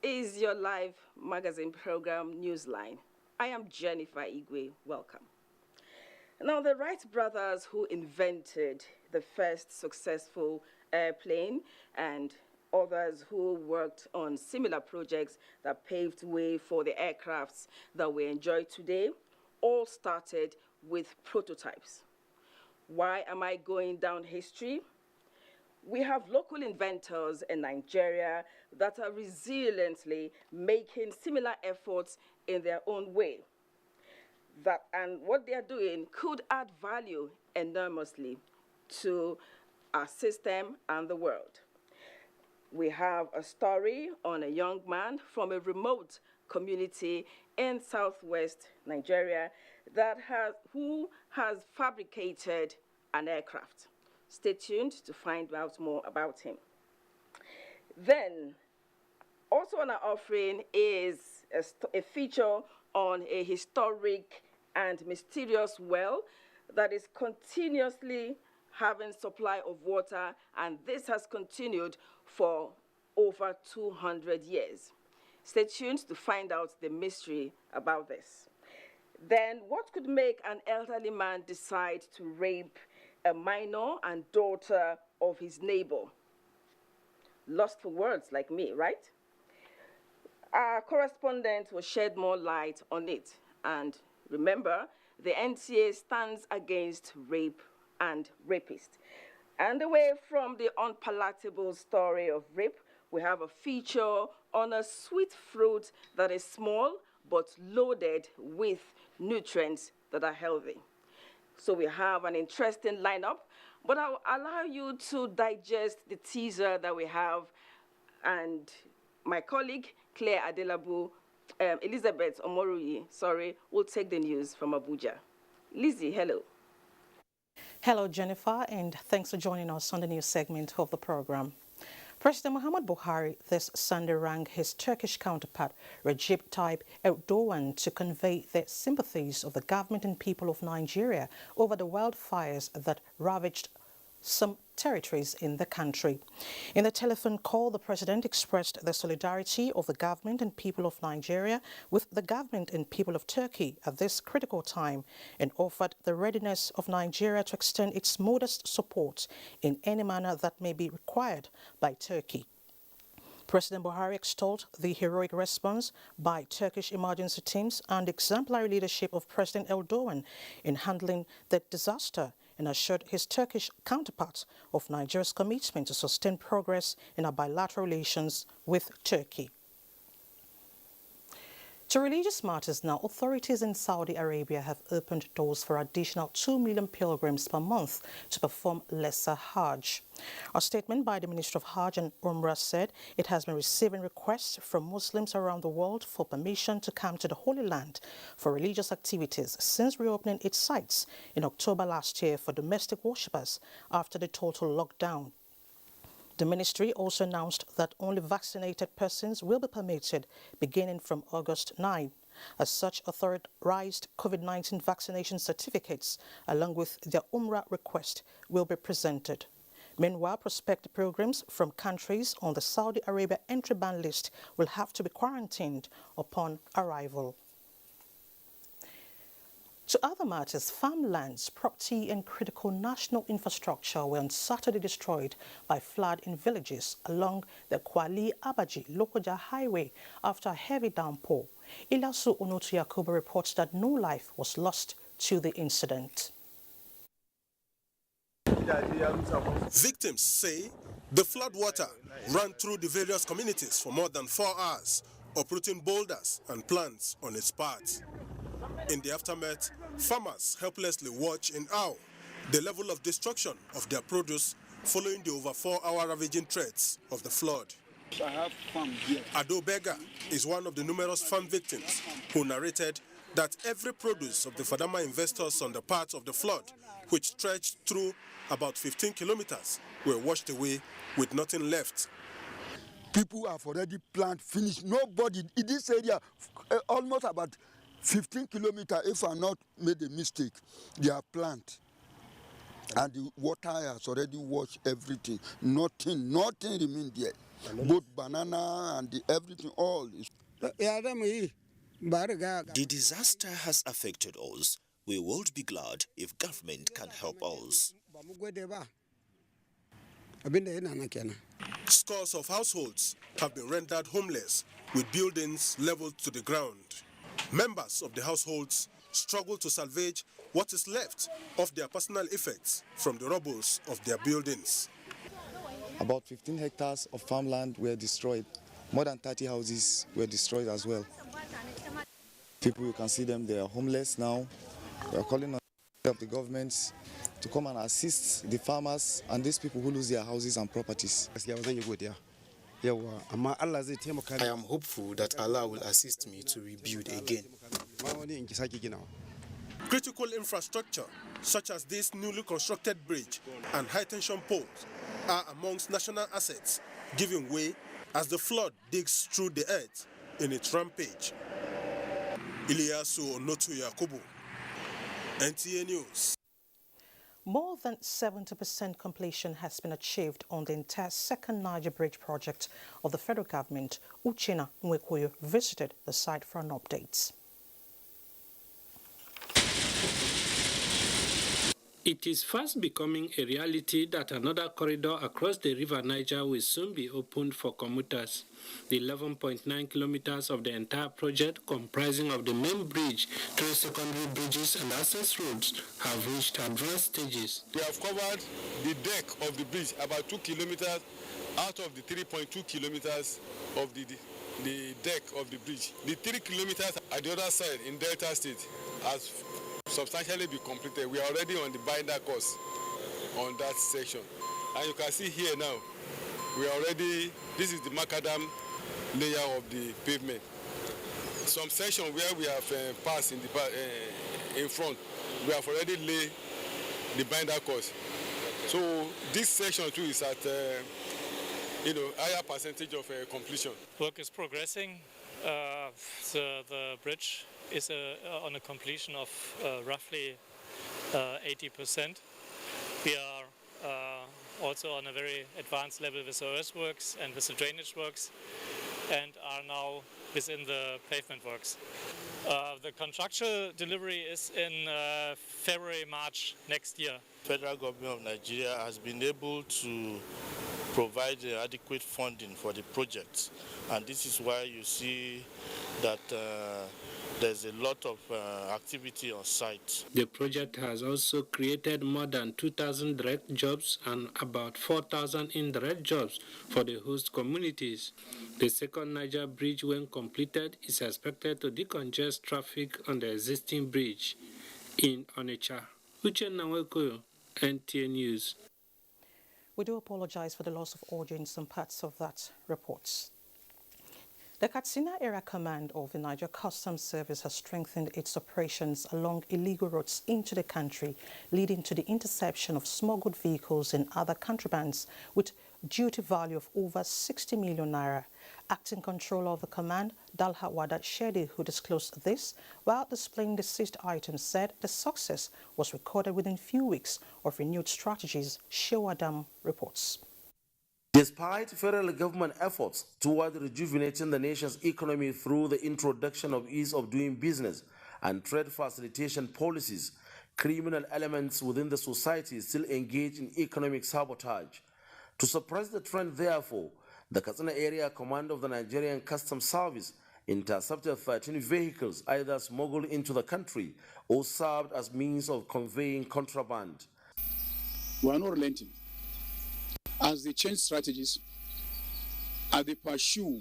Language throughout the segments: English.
is your live magazine program, Newsline. I am Jennifer Igwe. Welcome. Now, the Wright brothers, who invented the first successful airplane, and others who worked on similar projects that paved way for the aircrafts that we enjoy today, all started with prototypes. Why am I going down history? We have local inventors in Nigeria that are resiliently making similar efforts in their own way. And what they are doing could add value enormously to our system and the world. We have a story on a young man from a remote community in southwest Nigeria who has fabricated an aircraft. Stay tuned to find out more about him. Then, also on our offering is a feature on a historic and mysterious well that is continuously having supply of water, and this has continued for over 200 years. Stay tuned to find out the mystery about this. Then, what could make an elderly man decide to rape a minor and daughter of his neighbor? Lost for words like me, right? Our correspondent will shed more light on it. And remember, the NTA stands against rape and rapists. And away from the unpalatable story of rape, we have a feature on a sweet fruit that is small but loaded with nutrients that are healthy. So we have an interesting lineup, but I'll allow you to digest the teaser that we have, and my colleague, Claire Adelabu, Elizabeth Omoruyi, will take the news from Abuja. Lizzie, hello. Hello, Jennifer, and thanks for joining us on the news segment of the program. President Muhammad Buhari this Sunday rang his Turkish counterpart, Recep Tayyip Erdogan, to convey the sympathies of the government and people of Nigeria over the wildfires that ravaged some territories in the country. In the telephone call, the president expressed the solidarity of the government and people of Nigeria with the government and people of Turkey at this critical time and offered the readiness of Nigeria to extend its modest support in any manner that may be required by Turkey. President Buhari extolled the heroic response by Turkish emergency teams and exemplary leadership of President Erdogan in handling the disaster, and assured his Turkish counterpart of Nigeria's commitment to sustain progress in our bilateral relations with Turkey. To religious matters now, authorities in Saudi Arabia have opened doors for additional 2 million pilgrims per month to perform lesser Hajj. A statement by the Ministry of Hajj and Umrah said it has been receiving requests from Muslims around the world for permission to come to the Holy Land for religious activities since reopening its sites in October last year for domestic worshippers after the total lockdown. The ministry also announced that only vaccinated persons will be permitted beginning from August 9. As such, authorized COVID-19 vaccination certificates, along with their Umrah request, will be presented. Meanwhile, prospective pilgrims from countries on the Saudi Arabia entry ban list will have to be quarantined upon arrival. To other matters, farmlands, property and critical national infrastructure were on Saturday destroyed by flood in villages along the Kwali-Abaji-Lokoja highway after a heavy downpour. Ilasu Onotu Yakuba reports that no life was lost to the incident. Victims say the flood water ran through the various communities for more than 4 hours, uprooting boulders and plants on its path. In the aftermath, farmers helplessly watch in awe the level of destruction of their produce following the over 4-hour ravaging threats of the flood. I have farm here. Ado Bega is one of the numerous farm victims who narrated that every produce of the Fadama investors on the path of the flood, which stretched through about 15 kilometers, were washed away with nothing left. People have already planted, finished. Nobody in this area, almost about 15 kilometers, if I'm not made a mistake, they are planted. And the water has already washed everything. Nothing remained there. both banana and everything, all is. The disaster has affected us. We would be glad if government can help us. Scores of households have been rendered homeless with buildings leveled to the ground. Members of the households struggle to salvage what is left of their personal effects from the rubble of their buildings. About 15 hectares of farmland were destroyed. More than 30 houses were destroyed as well. People, you can see them, they are homeless now. We are calling on the governments to come and assist the farmers and these people who lose their houses and properties. I am hopeful that Allah will assist me to rebuild again. Critical infrastructure, such as this newly constructed bridge and high-tension poles, are amongst national assets, giving way as the flood digs through the earth in its rampage. Iliasu Onotu Yakubu, NTA News. More than 70% completion has been achieved on the entire second Niger Bridge project of the federal government. Uchenna Nwekoyo visited the site for an update. It is fast becoming a reality that another corridor across the river Niger will soon be opened for commuters. The 11.9 kilometers of the entire project, comprising of the main bridge, 3 secondary bridges and access roads, have reached advanced stages. We have covered the deck of the bridge, about 2 kilometers out of the 3.2 kilometers of the deck of the bridge. The 3 kilometers at the other side in Delta State has substantially been completed. We are already on the binder course on that section. And you can see here now, we are already, this is the macadam layer of the pavement. Some section where we have passed in front, we have already laid the binder course. So this section too is at higher percentage of completion. Work is progressing. The bridge is on a completion of roughly 80%. We are also on a very advanced level with the earthworks and with the drainage works, and are now within the pavement works. The contractual delivery is in February, March next year. Federal government of Nigeria has been able to provide adequate funding for the project, and this is why you see that there's a lot of activity on site. The project has also created more than 2,000 direct jobs and about 4,000 indirect jobs for the host communities. The second Niger Bridge, when completed, is expected to decongest traffic on the existing bridge. In Onitsha, Uchenna Nwekoyo, NTA News. We do apologize for the loss of audio in some parts of that report. The Katsina Area Command of the Niger Customs Service has strengthened its operations along illegal routes into the country, leading to the interception of smuggled vehicles and other contrabands with duty value of over 60 million naira. Acting controller of the command, Dalha Wada Shedi, who disclosed this while displaying the seized items, said the success was recorded within few weeks of renewed strategies. Shewadam reports. Despite federal government efforts toward rejuvenating the nation's economy through the introduction of ease of doing business and trade facilitation policies, criminal elements within the society still engage in economic sabotage. To suppress the trend, therefore, the Katsina Area Command of the Nigerian Customs Service intercepted 13 vehicles either smuggled into the country or served as means of conveying contraband. We are not relenting. As they change strategies, as they pursue,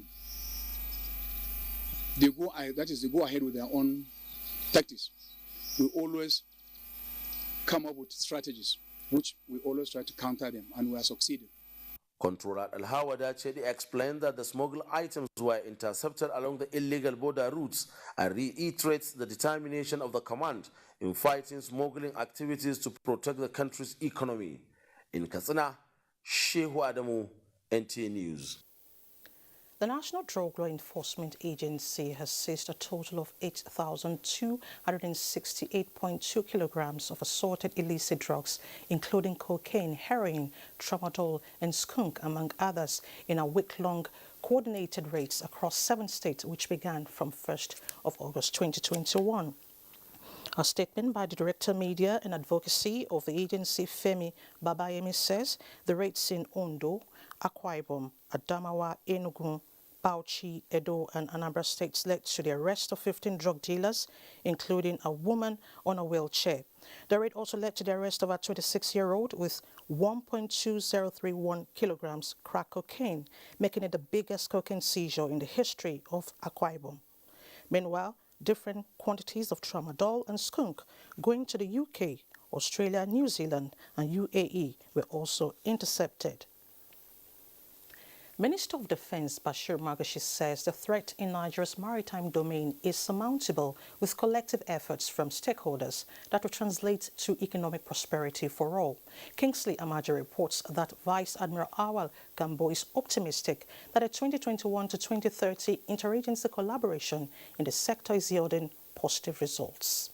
they go ahead with their own tactics. We always come up with strategies, which we always try to counter them, and we are succeeding. Controller Al-Hawada Chedi explained that the smuggled items were intercepted along the illegal border routes and reiterates the determination of the command in fighting smuggling activities to protect the country's economy. In Katsina, Shehu Adamu, NTA News. The National Drug Law Enforcement Agency has seized a total of 8,268.2 kilograms of assorted illicit drugs, including cocaine, heroin, tramadol, and skunk, among others, in a week-long coordinated raids across 7 states, which began from 1st of August 2021. A statement by the Director Media and Advocacy of the agency, Femi Babayemi, says the raids in Ondo, Akwa Ibom, Adamawa, Enugu, Bauchi, Edo and Anambra states led to the arrest of 15 drug dealers, including a woman on a wheelchair. The raid also led to the arrest of a 26-year-old with 1.2031 kilograms crack cocaine, making it the biggest cocaine seizure in the history of Akwa Ibom. Meanwhile, different quantities of tramadol and skunk going to the UK, Australia, New Zealand and UAE were also intercepted. Minister of Defense Bashir Magashi says the threat in Nigeria's maritime domain is surmountable with collective efforts from stakeholders that will translate to economic prosperity for all. Kingsley Amaji reports that Vice Admiral Awal Gambo is optimistic that a 2021 to 2030 interagency collaboration in the sector is yielding positive results.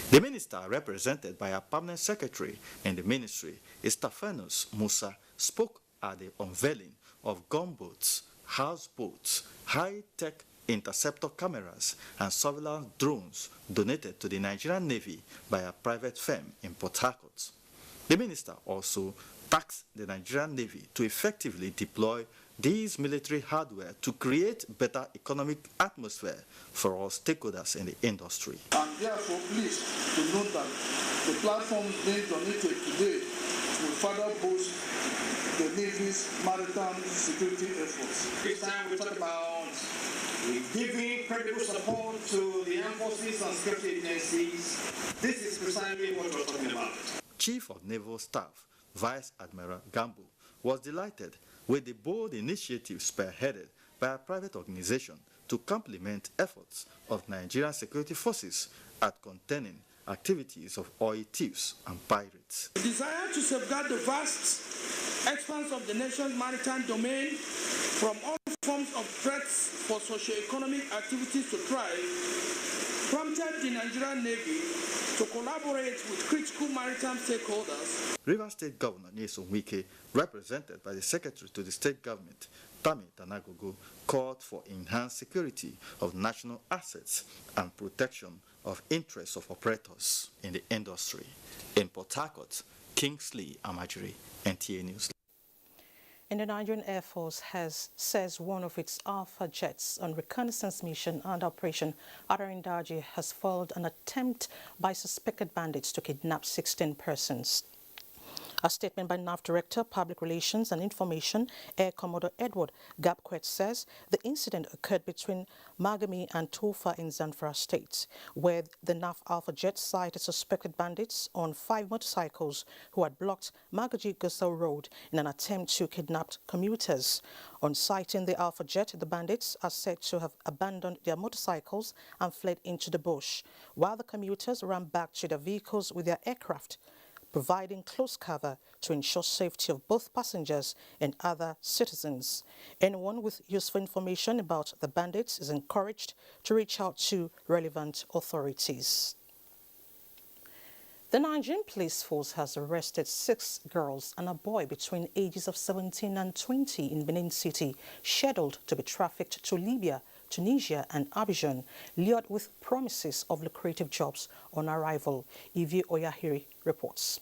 The minister, represented by a permanent secretary in the ministry, Estefanus Musa, spoke at the unveiling of gunboats, houseboats, high-tech interceptor cameras and surveillance drones donated to the Nigerian Navy by a private firm in Port Harcourt. The minister also tasked the Nigerian Navy to effectively deploy these military hardware to create better economic atmosphere for all stakeholders in the industry. I'm therefore pleased to note that the platforms being donated today will further boost the Navy's maritime security efforts. This time we talk about giving credible support to the armed forces and security agencies. This is precisely what we're talking about. Chief of Naval Staff, Vice Admiral Gambo, was delighted with the bold initiative spearheaded by a private organization to complement efforts of Nigerian security forces at containing activities of oil thieves and pirates. The desire to safeguard the vast expanse of the nation's maritime domain from all forms of threats for socio-economic activities to thrive prompted the Nigerian Navy to collaborate with critical maritime stakeholders. Rivers State Governor Nyesom Wike, represented by the Secretary to the State Government, Tami Tanagogo, called for enhanced security of national assets and protection of interests of operators in the industry. In Port Harcourt, Kingsley Amajiri, NTA News. And the Nigerian Air Force says one of its Alpha jets on reconnaissance mission under Operation Adarindaji has foiled an attempt by suspected bandits to kidnap 16 persons. A statement by NAV Director, Public Relations and Information, Air Commodore Edward Gapquet says the incident occurred between Magami and Tofa in Zamfara State, where the NAV Alpha jet sighted suspected bandits on 5 motorcycles who had blocked Magaji-Gusau Road in an attempt to kidnap commuters. On sighting the Alpha jet, the bandits are said to have abandoned their motorcycles and fled into the bush, while the commuters ran back to their vehicles with their aircraft, providing close cover to ensure safety of both passengers and other citizens. Anyone with useful information about the bandits is encouraged to reach out to relevant authorities. The Nigerian police force has arrested 6 girls and a boy between ages of 17 and 20 in Benin City, scheduled to be trafficked to Libya, Tunisia and Abuja, lured with promises of lucrative jobs on arrival. Ivy Oyahiri reports.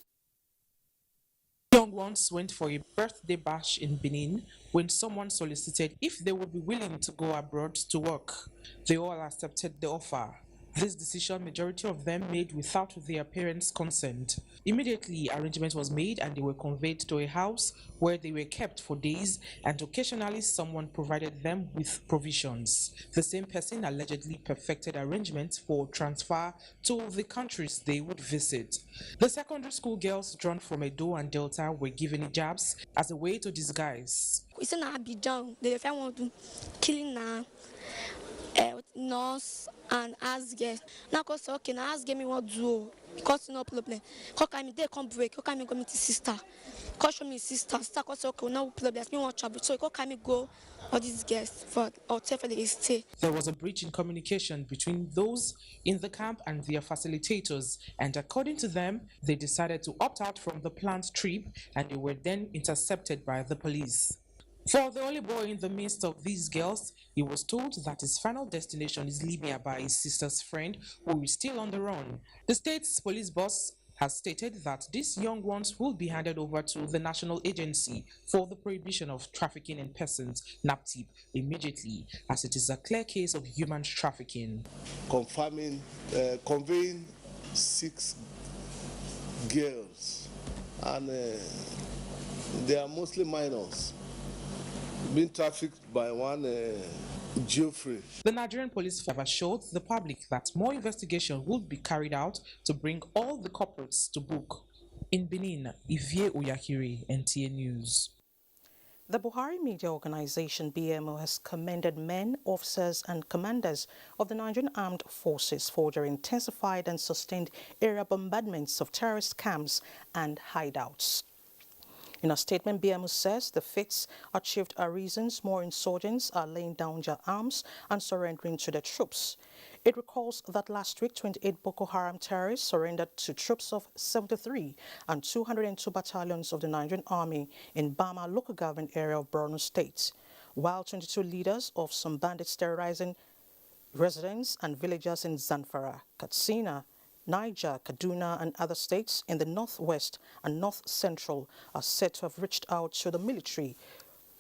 Young ones went for a birthday bash in Benin when someone solicited if they would be willing to go abroad to work. They all accepted the offer. This decision, majority of them made without their parents' consent. Immediately, arrangement was made and they were conveyed to a house where they were kept for days, and occasionally someone provided them with provisions. The same person allegedly perfected arrangements for transfer to the countries they would visit. The secondary school girls drawn from Edo and Delta were given hijabs as a way to disguise. It's in Abuja. They want to killing now. Nurse and Asge. Now, cause okay, now Asge me what do. because no problem. Call me they come break. Call me go meet his sister. Call show me his sister. Sister call say okay no problem. Me want trouble. So call me go all these guests for hotel for the stay. There was a breach in communication between those in the camp and their facilitators, and according to them, they decided to opt out from the planned trip, and they were then intercepted by the police. For the only boy in the midst of these girls, he was told that his final destination is Libya by his sister's friend, who is still on the run. The state's police boss has stated that these young ones will be handed over to the National Agency for the Prohibition of Trafficking in Persons, NAPTIP, immediately, as it is a clear case of human trafficking. Conveying 6 girls, and they are mostly minors, being trafficked by one Geoffrey. The Nigerian police have assured the public that more investigation will be carried out to bring all the culprits to book. In Benin, Ivie Oyakiri, NTA News. The Buhari Media Organization BMO has commended men, officers and commanders of the Nigerian Armed Forces for their intensified and sustained aerial bombardments of terrorist camps and hideouts. In a statement, BMO says the feats achieved are reasons more insurgents are laying down their arms and surrendering to their troops. It recalls that last week, 28 Boko Haram terrorists surrendered to troops of 73 and 202 battalions of the Nigerian Army in Bama local government area of Borno State, while 22 leaders of some bandits terrorizing residents and villagers in Zamfara, Katsina, Niger, Kaduna and other states in the northwest and north central are said to have reached out to the military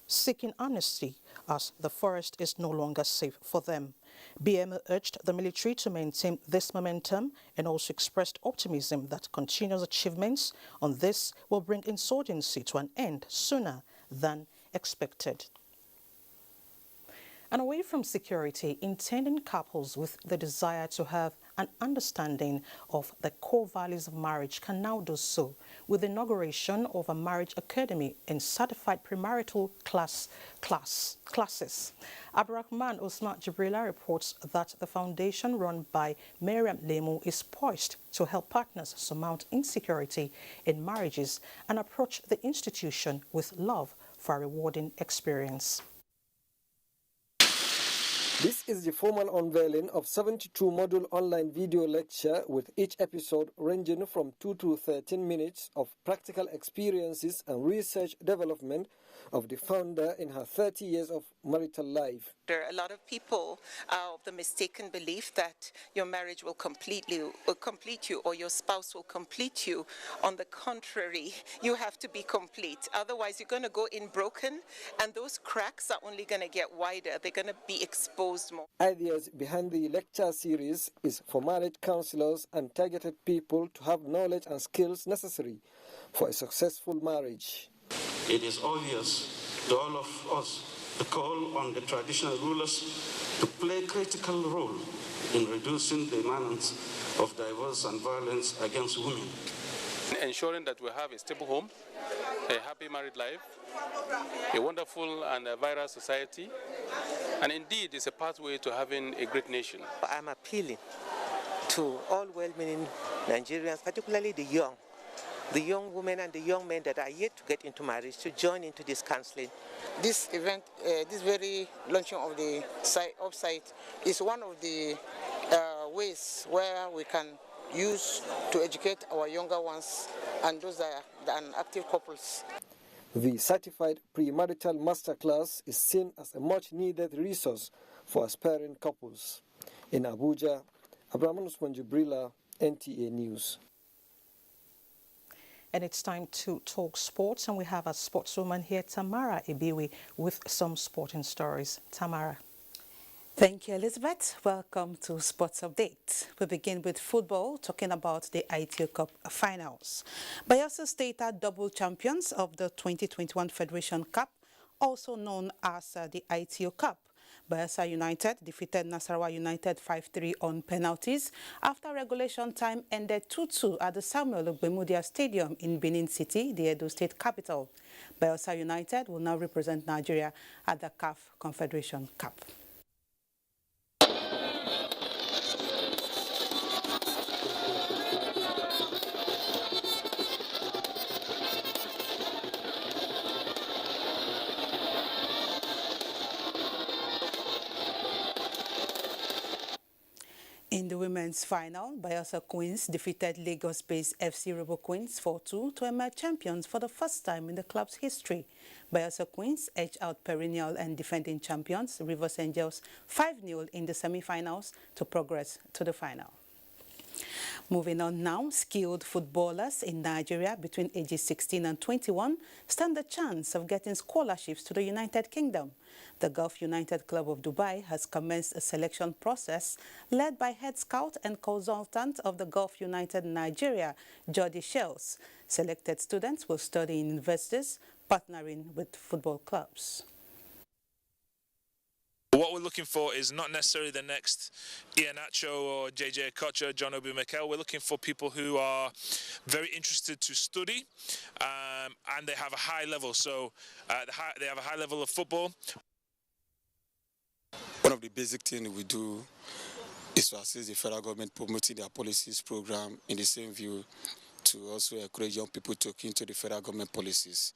seeking amnesty as the forest is no longer safe for them. BMO urged the military to maintain this momentum and also expressed optimism that continuous achievements on this will bring insurgency to an end sooner than expected. And away from security, intending couples with the desire to have an understanding of the core values of marriage can now do so with the inauguration of a marriage academy and certified premarital classes. Abdurrahman Usman Jibrila reports that the foundation run by Miriam Lemu is poised to help partners surmount insecurity in marriages and approach the institution with love for a rewarding experience. This is the formal unveiling of 72-module online video lecture with each episode ranging from 2 to 13 minutes of practical experiences and research development of the founder in her 30 years of marital life. There are a lot of people of the mistaken belief that your marriage will complete you or your spouse will complete you. On the contrary, you have to be complete. Otherwise, you're going to go in broken, and those cracks are only going to get wider. They're going to be exposed more. Ideas behind the lecture series is for marriage counselors and targeted people to have knowledge and skills necessary for a successful marriage. It is obvious to all of us the call on the traditional rulers to play a critical role in reducing the imminence of divorce and violence against women. Ensuring that we have a stable home, a happy married life, a wonderful and a viral society, and indeed it's a pathway to having a great nation. I'm appealing to all well-meaning Nigerians, particularly the young women and the young men that are yet to get into marriage, to join into this counseling. This event, this very launching of the website is one of the ways where we can use to educate our younger ones and those that are active couples. The certified premarital masterclass is seen as a much-needed resource for aspiring couples. In Abuja, Abdurrahman Usman Jibrila, NTA News. And it's time to talk sports, and we have a sportswoman here, Tamara Ibiwi, with some sporting stories. Tamara. Thank you, Elizabeth. Welcome to Sports Update. We begin with football, talking about the ITO Cup finals. Bayelsa State are double champions of the 2021 Federation Cup, also known as the ITO Cup. Bayelsa United defeated Nasarawa United 5-3 on penalties after regulation time ended 2-2 at the Samuel Ogbemudia Stadium in Benin City, the Edo State capital. Bayelsa United will now represent Nigeria at the CAF Confederation Cup. In the women's final, Bayelsa Queens defeated Lagos-based FC Robo Queens 4-2 to emerge champions for the first time in the club's history. Bayelsa Queens edged out perennial and defending champions Rivers Angels 5-0 in the semi-finals to progress to the final. Moving on now, skilled footballers in Nigeria between ages 16 and 21 stand a chance of getting scholarships to the United Kingdom. The Gulf United Club of Dubai has commenced a selection process led by head scout and consultant of the Gulf United Nigeria, Jordi Shells. Selected students will study in universities, partnering with football clubs. What we're looking for is not necessarily the next Ian Acho or JJ Kocher, John Obi Mikel. We're looking for people who are very interested to study and they have a high level. So they have a high level of football. One of the basic things we do is to assist the federal government promoting their policies program in the same view to also encourage young people to look into the federal government policies.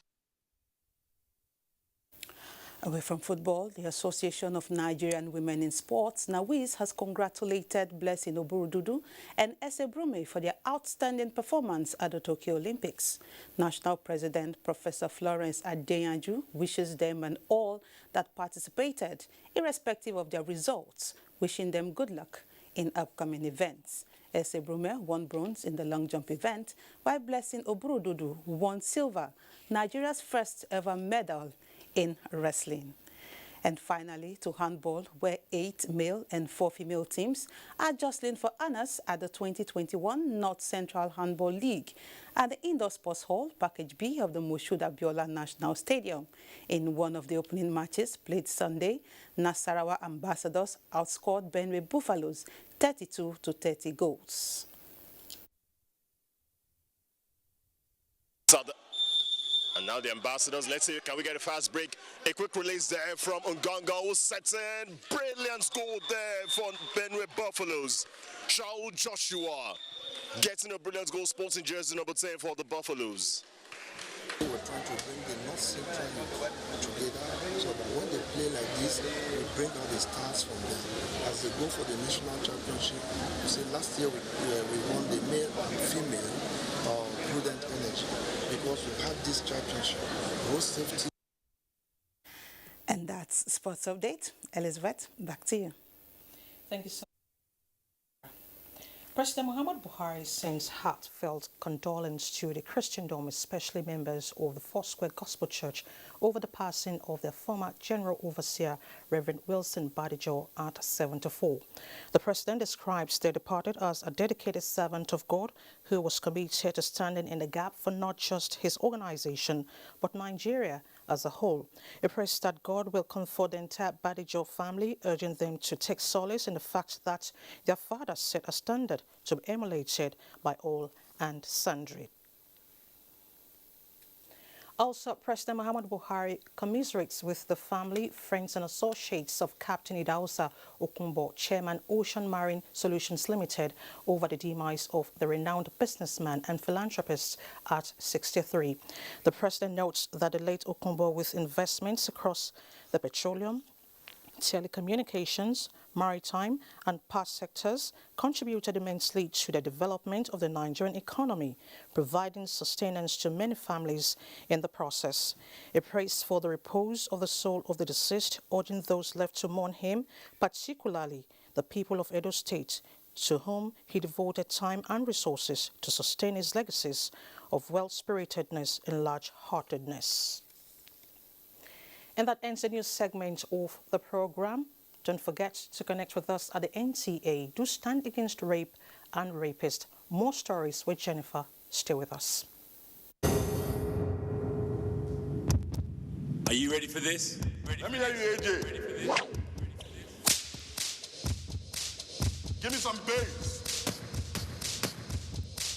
Away from football, the Association of Nigerian Women in Sports, NAWIS, has congratulated Blessing Oburududu and Ese Brume for their outstanding performance at the Tokyo Olympics. National President Professor Florence Adeyanju wishes them and all that participated, irrespective of their results, wishing them good luck in upcoming events. Ese Brume won bronze in the long jump event, while Blessing Oburududu won silver, Nigeria's first ever medal in wrestling. And finally, to handball, where 8 male and 4 female teams are jostling for honors at the 2021 North Central Handball League at the Indoor Sports Hall, Package B of the Moshood Abiola National Stadium. In one of the opening matches played Sunday, Nasarawa Ambassadors outscored Benue Buffaloes 32-30 goals. And now the Ambassadors, let's see, can we get a fast break? A quick release there from Nganga, who sets in. Brilliant goal there for Benue Buffaloes. Shaul Joshua getting a brilliant goal, sporting jersey number 10 for the Buffaloes. We're trying to bring the North Central together so that when they play like this, we bring out the stars from them. As they go for the national championship, you see, last year we won the male and female Prudent Energy because we had this championship. Road safety. And that's Sports Update. Elizabeth, back to you. Thank you so much. President Muhammad Buhari sends heartfelt condolence to the Christendom, especially members of the Foursquare Gospel Church, over the passing of their former General Overseer, Reverend Wilson Badijo, at 74. The President describes the departed as a dedicated servant of God who was committed to standing in the gap for not just his organization, but Nigeria as a whole. He prays that God will comfort the entire Badijo family, urging them to take solace in the fact that their father set a standard to be emulated by all and sundry. Also, President Muhammad Buhari commiserates with the family, friends and associates of Captain Idausa Okumbo, Chairman Ocean Marine Solutions Limited, over the demise of the renowned businessman and philanthropist at 63. The President notes that the late Okumbo, with investments across the petroleum, telecommunications, maritime and parts sectors, contributed immensely to the development of the Nigerian economy, providing sustenance to many families in the process. He prays for the repose of the soul of the deceased, urging those left to mourn him, particularly the people of Edo State, to whom he devoted time and resources to sustain his legacies of well-spiritedness and large-heartedness. And that ends the news segment of the program. Don't forget to connect with us at the NTA. Do stand against rape and rapists. More stories with Jennifer. Stay with us. Are you ready for this? Let me hear you, AJ. Give me some bass.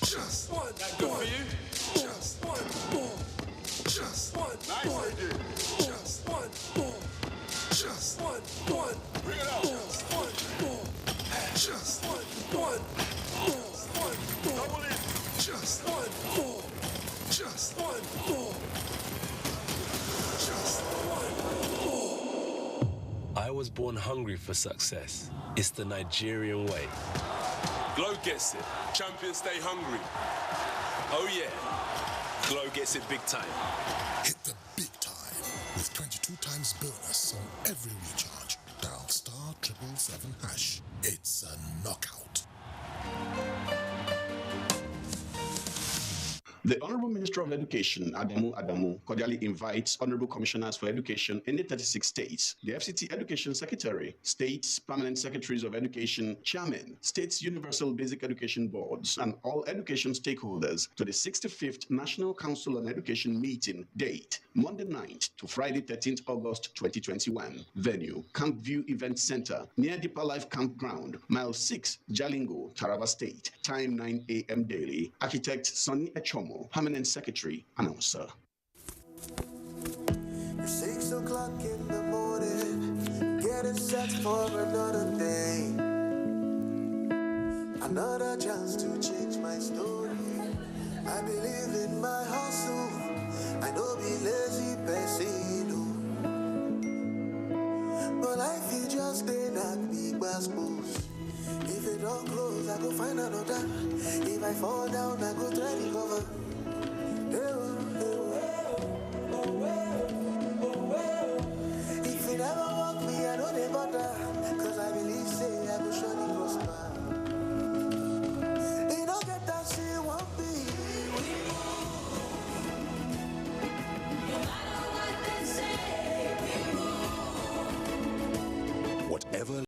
Just one. That good for you? Just one more. Just one more. Just one more. Just one. Bring it out. Just one more. Just one more. Double it. Just one more. Just one more. Just one more. I I was born hungry for success. It's the Nigerian way. Glow gets it. Champions stay hungry. Oh yeah. Glow gets it big time. Hit the big time with 22 times bonus on every recharge. Dial *777#. It's a knockout. The Honorable Minister of Education, Adamu, cordially invites Honorable Commissioners for Education in the 36 states, the FCT Education Secretary, States Permanent Secretaries of Education, Chairmen, States Universal Basic Education Boards, and all education stakeholders to the 65th National Council on Education meeting. Date, Monday 9th to Friday 13th August 2021. Venue, Camp View Event Center, near Deeper Life Campground, Mile 6, Jalingo, Taraba State. Time 9 a.m. daily. Architect Sonny Echomo, Permanent Secretary, announcer. 6 o'clock in the morning, getting set for another day. Another chance to change my story. I believe in my hustle. I know be lazy person. But life is just a that big basketballs. If it don't close, I go find another. If I fall down, I go try to recover.